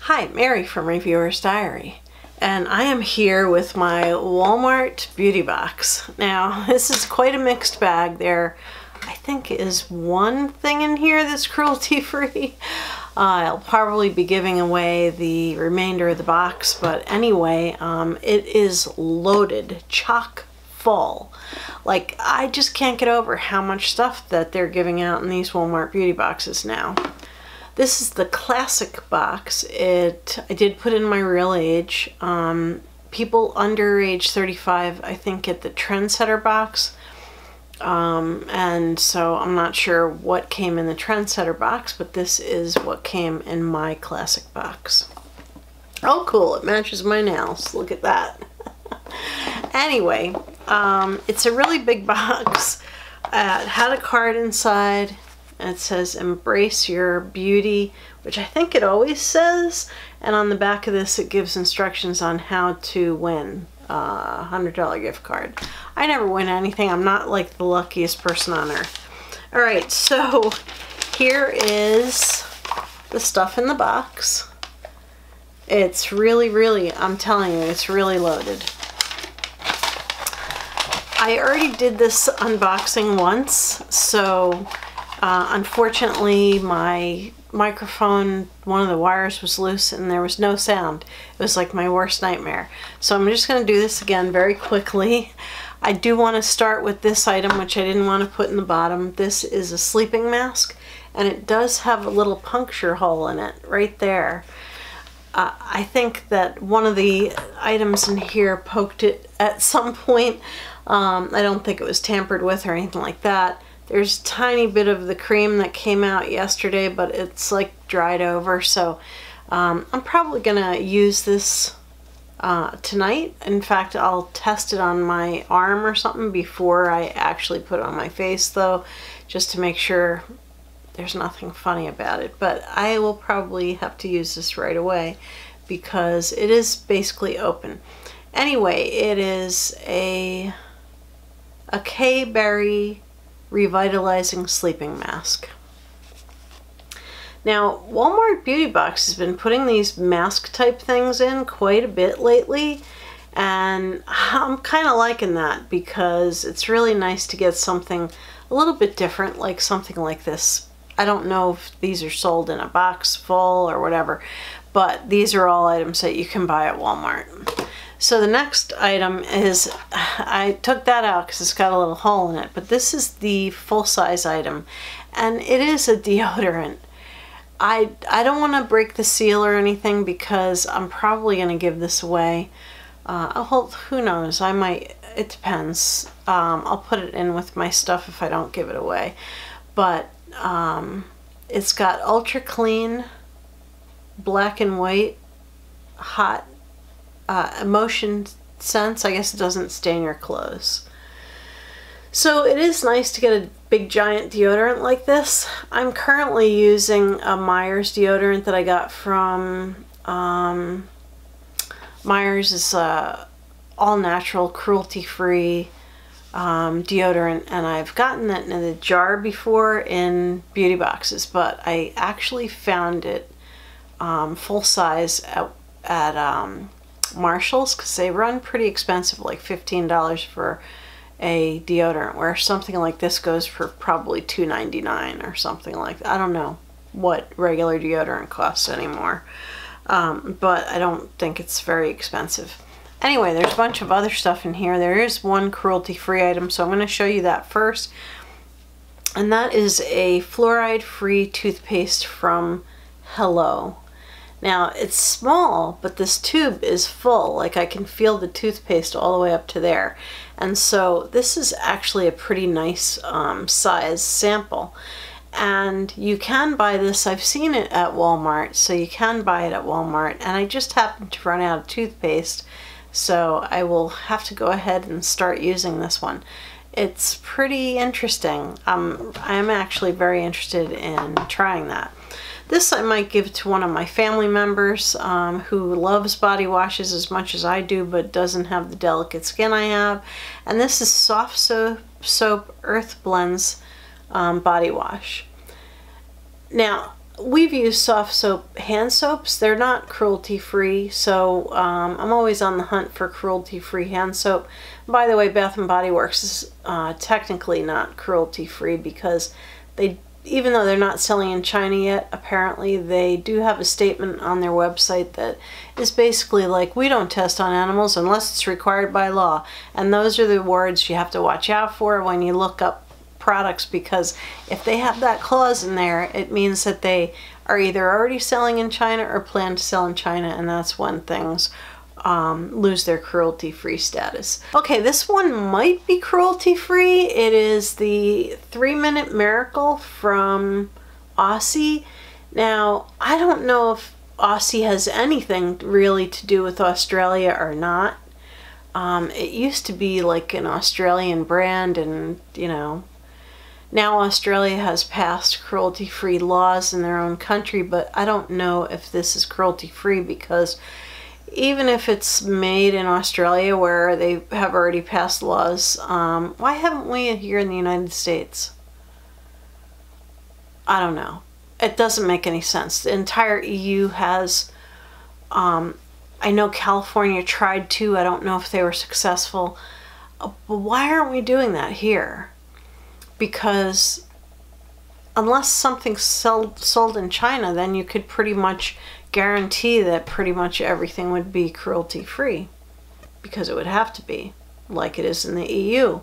Hi, Mary from Reviewer's Diary, and I am here with my Walmart beauty box. Now, this is quite a mixed bag. There, I think, is one thing in here that's cruelty-free. I'll probably be giving away the remainder of the box, but anyway, it is loaded, chock full. Like, I just can't get over how much stuff that they're giving out in these Walmart beauty boxes now. This is the classic box. I did put in my real age. People under age 35, I think, get the Trendsetter box. And so I'm not sure what came in the Trendsetter box, but this is what came in my classic box. Oh, cool. It matches my nails. Look at that. Anyway, it's a really big box. It had a card inside. It says, embrace your beauty, which I think it always says. And on the back of this, it gives instructions on how to win a $100 gift card. I never win anything. I'm not like the luckiest person on earth. All right, so here is the stuff in the box. It's really, I'm telling you, it's really loaded. I already did this unboxing once, so unfortunately my microphone, one of the wires was loose and there was no sound. It was like my worst nightmare. So I'm just going to do this again very quickly. I do want to start with this item, which I didn't want to put in the bottom. This is a sleeping mask, and it does have a little puncture hole in it right there. I think that one of the items in here poked it at some point. I don't think it was tampered with or anything like that. There's a tiny bit of the cream that came out yesterday, but it's like dried over, so I'm probably gonna use this tonight. In fact, I'll test it on my arm or something before I actually put it on my face, though, just to make sure there's nothing funny about it. But I will probably have to use this right away because it is basically open. Anyway, it is a K-Berry Revitalizing Sleeping Mask. Now, Walmart Beauty Box has been putting these mask type things in quite a bit lately, and I'm kind of liking that because it's really nice to get something a little bit different, like something like this. I don't know if these are sold in a box full or whatever, but these are all items that you can buy at Walmart. So the next item is, I took that out because it's got a little hole in it, but this is the full-size item, and it is a deodorant. I don't want to break the seal or anything because I'm probably going to give this away. Who knows, I might, it depends. I'll put it in with my stuff if I don't give it away. But it's got ultra clean, black and white, hot, emotion sense. I guess it doesn't stain your clothes. So it is nice to get a big giant deodorant like this. I'm currently using a Myers deodorant that I got from Myers. Is all natural, cruelty-free deodorant, and I've gotten it in a jar before in beauty boxes, but I actually found it full size at Marshall's, because they run pretty expensive, like $15 for a deodorant, where something like this goes for probably $2.99 or something like that. I don't know what regular deodorant costs anymore, but I don't think it's very expensive. Anyway, there's a bunch of other stuff in here. There is one cruelty-free item, so I'm going to show you that first, and that is a fluoride-free toothpaste from Hello. Now, it's small, but this tube is full. Like, I can feel the toothpaste all the way up to there. And so this is actually a pretty nice size sample. And you can buy this. I've seen it at Walmart, so you can buy it at Walmart. And I just happened to run out of toothpaste, so I will have to go ahead and start using this one. It's pretty interesting. I'm actually very interested in trying that. This I might give to one of my family members who loves body washes as much as I do, but doesn't have the delicate skin I have. And this is Soft Soap Earth Blends body wash. Now, we've used soft soap hand soaps. They're not cruelty-free, so I'm always on the hunt for cruelty-free hand soap. By the way, Bath & Body Works is technically not cruelty-free because they, even though they're not selling in China yet, apparently they do have a statement on their website that is basically like, we don't test on animals unless it's required by law. And those are the words you have to watch out for when you look up products, because if they have that clause in there, it means that they are either already selling in China or plan to sell in China, and that's when things lose their cruelty-free status. Okay, this one might be cruelty-free. It is the 3-Minute Miracle from Aussie. Now, I don't know if Aussie has anything really to do with Australia or not. It used to be like an Australian brand, and you know, now Australia has passed cruelty-free laws in their own country, but I don't know if this is cruelty-free, because even if it's made in Australia where they have already passed laws, why haven't we here in the United States? I don't know. It doesn't make any sense. The entire EU has, I know California tried to, I don't know if they were successful, but why aren't we doing that here? Because unless something's sold in China, then you could pretty much guarantee that pretty much everything would be cruelty-free, because it would have to be, like it is in the EU.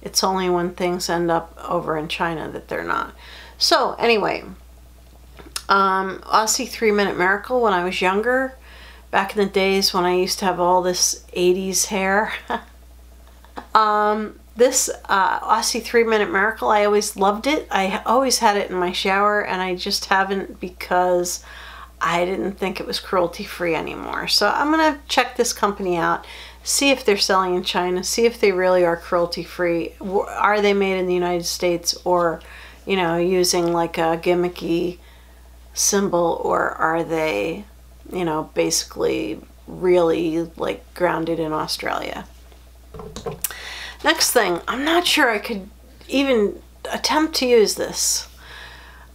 It's only when things end up over in China that they're not. So anyway, Aussie 3-Minute Miracle, when I was younger, back in the days when I used to have all this 80s hair, this Aussie 3-Minute Miracle, I always loved it. I always had it in my shower, and I just haven't because I didn't think it was cruelty-free anymore. So I'm going to check this company out, see if they're selling in China, see if they really are cruelty-free. Are they made in the United States, or, you know, using like a gimmicky symbol, or are they, you know, basically really like grounded in Australia? Next thing, I'm not sure I could even attempt to use this.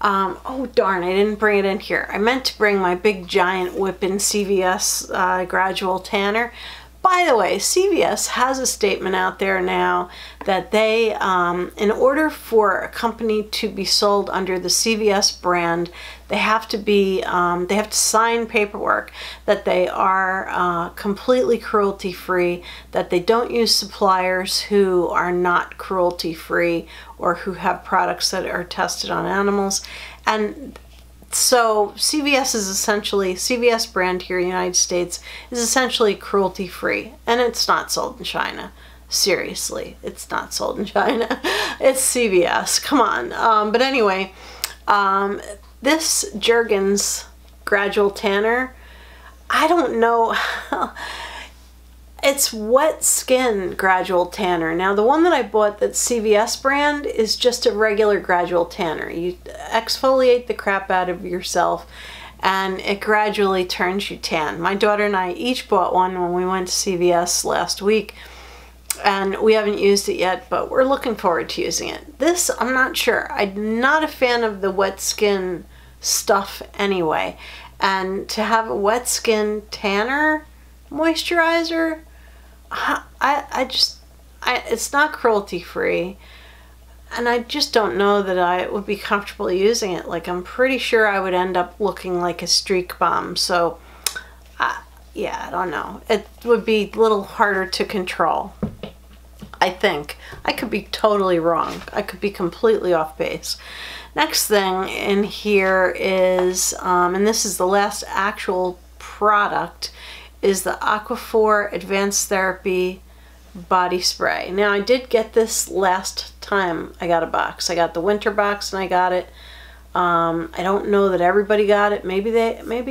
Oh darn, I didn't bring it in here. I meant to bring my big giant whip-in CVS gradual tanner. By the way, CVS has a statement out there now that they, in order for a company to be sold under the CVS brand, they have to be, they have to sign paperwork that they are completely cruelty-free, that they don't use suppliers who are not cruelty-free or who have products that are tested on animals. And so CVS is essentially, CVS brand here in the United States is essentially cruelty-free, and it's not sold in China. Seriously, it's not sold in China. It's CVS, come on. But anyway, this Jergens gradual tanner, I don't know. It's wet skin gradual tanner. Now the one that I bought, that CVS brand, is just a regular gradual tanner. You exfoliate the crap out of yourself and it gradually turns you tan. My daughter and I each bought one when we went to CVS last week, and we haven't used it yet, but we're looking forward to using it. This, I'm not sure. I'm not a fan of the wet skin stuff anyway, and to have a wet skin tanner moisturizer, it's not cruelty-free, and I just don't know that I would be comfortable using it. Like, I'm pretty sure I would end up looking like a streak bomb, so yeah, I don't know. It would be a little harder to control, I think. I could be totally wrong. I could be completely off base. Next thing in here is, and this is the last actual product, is the Aqua Advanced Therapy Body Spray. Now, I did get this last time I got a box. I got the winter box and I got it. I don't know that everybody got it. Maybe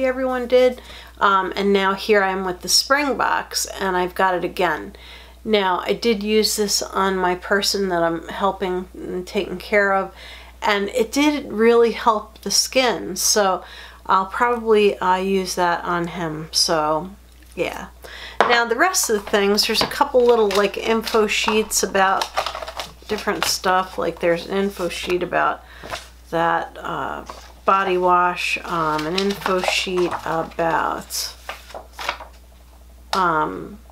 everyone did. And now here I am with the spring box, and I've got it again. Now, I did use this on my person that I'm helping and taking care of, and it did really help the skin. So I'll probably use that on him. So yeah. Now the rest of the things, there's a couple little like info sheets about different stuff. Like there's an info sheet about that body wash, an info sheet about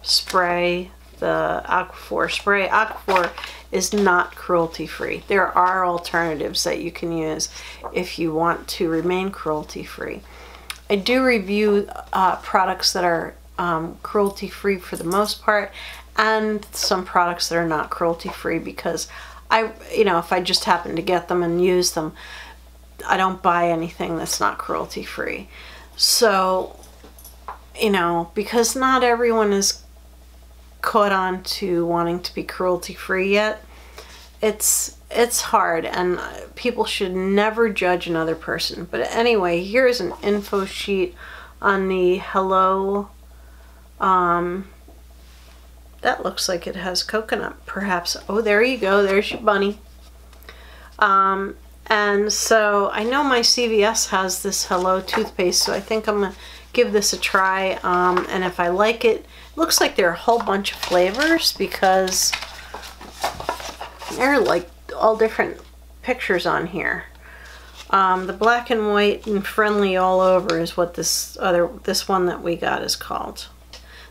spray, the Aqua spray. Aqua is not cruelty-free. There are alternatives that you can use if you want to remain cruelty-free. I do review products that are cruelty-free for the most part, and some products that are not cruelty-free, because if I just happen to get them and use them, I don't buy anything that's not cruelty-free. So, because not everyone is caught on to wanting to be cruelty-free yet, it's hard, and people should never judge another person. But anyway, here's an info sheet on the Hello. That looks like it has coconut, perhaps. Oh, there you go. There's your bunny. And so I know my CVS has this Hello toothpaste, so I think I'm going to give this a try. And if I like it, looks like there are a whole bunch of flavors, because there are like all different pictures on here. The black and white and friendly all over is what this one that we got is called.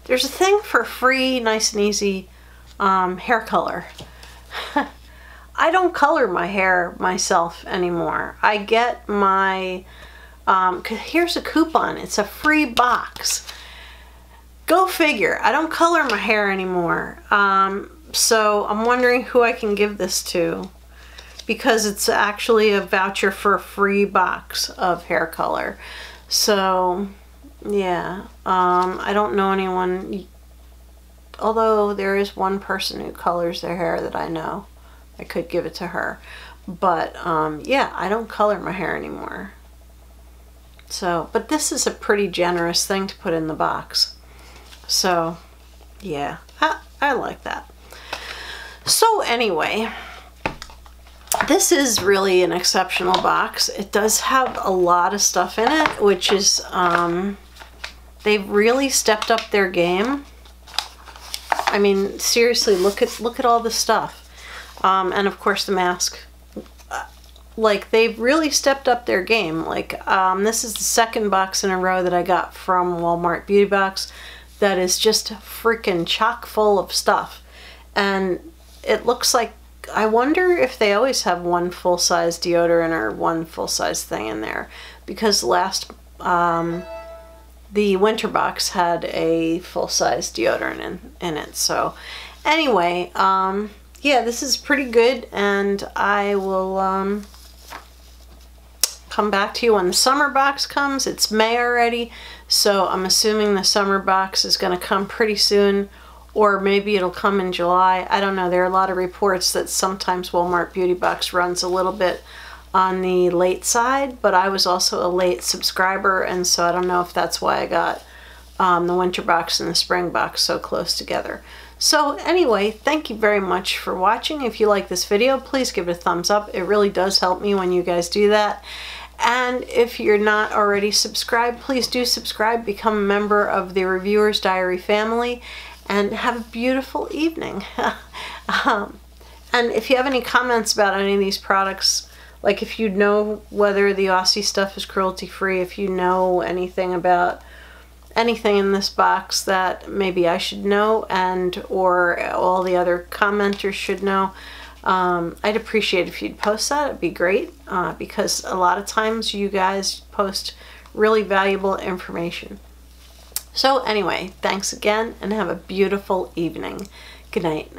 There's a thing for free, nice and easy hair color. I don't color my hair myself anymore. I get my, here's a coupon. It's a free box. Go figure. I don't color my hair anymore. So I'm wondering who I can give this to, because it's actually a voucher for a free box of hair color. So yeah, I don't know anyone, although there is one person who colors their hair that I know. I could give it to her. But yeah, I don't color my hair anymore. So, but this is a pretty generous thing to put in the box. So yeah, I like that. So anyway, this is really an exceptional box. It does have a lot of stuff in it, which is, they've really stepped up their game. I mean, seriously, look at all the stuff. And of course the mask. Like, they've really stepped up their game. Like, this is the second box in a row that I got from Walmart Beauty Box that is just freaking chock full of stuff. And it looks like, I wonder if they always have one full-size deodorant or one full-size thing in there, because last the winter box had a full-size deodorant in it. So anyway, yeah, this is pretty good, and I will come back to you when the summer box comes. It's May already, so I'm assuming the summer box is going to come pretty soon, or maybe it'll come in July. I don't know. There are a lot of reports that sometimes Walmart Beauty Box runs a little bit on the late side, but I was also a late subscriber, and so I don't know if that's why I got the winter box and the spring box so close together. So anyway, thank you very much for watching. If you like this video, please give it a thumbs up. It really does help me when you guys do that. And if you're not already subscribed, please do subscribe, become a member of the Reviewer's Diary family, and have a beautiful evening. And if you have any comments about any of these products, like if you know whether the Aussie stuff is cruelty-free, if you know anything about anything in this box that maybe I should know, and or all the other commenters should know, I'd appreciate if you'd post that. It'd be great, because a lot of times you guys post really valuable information. So anyway, thanks again, and have a beautiful evening. Good night.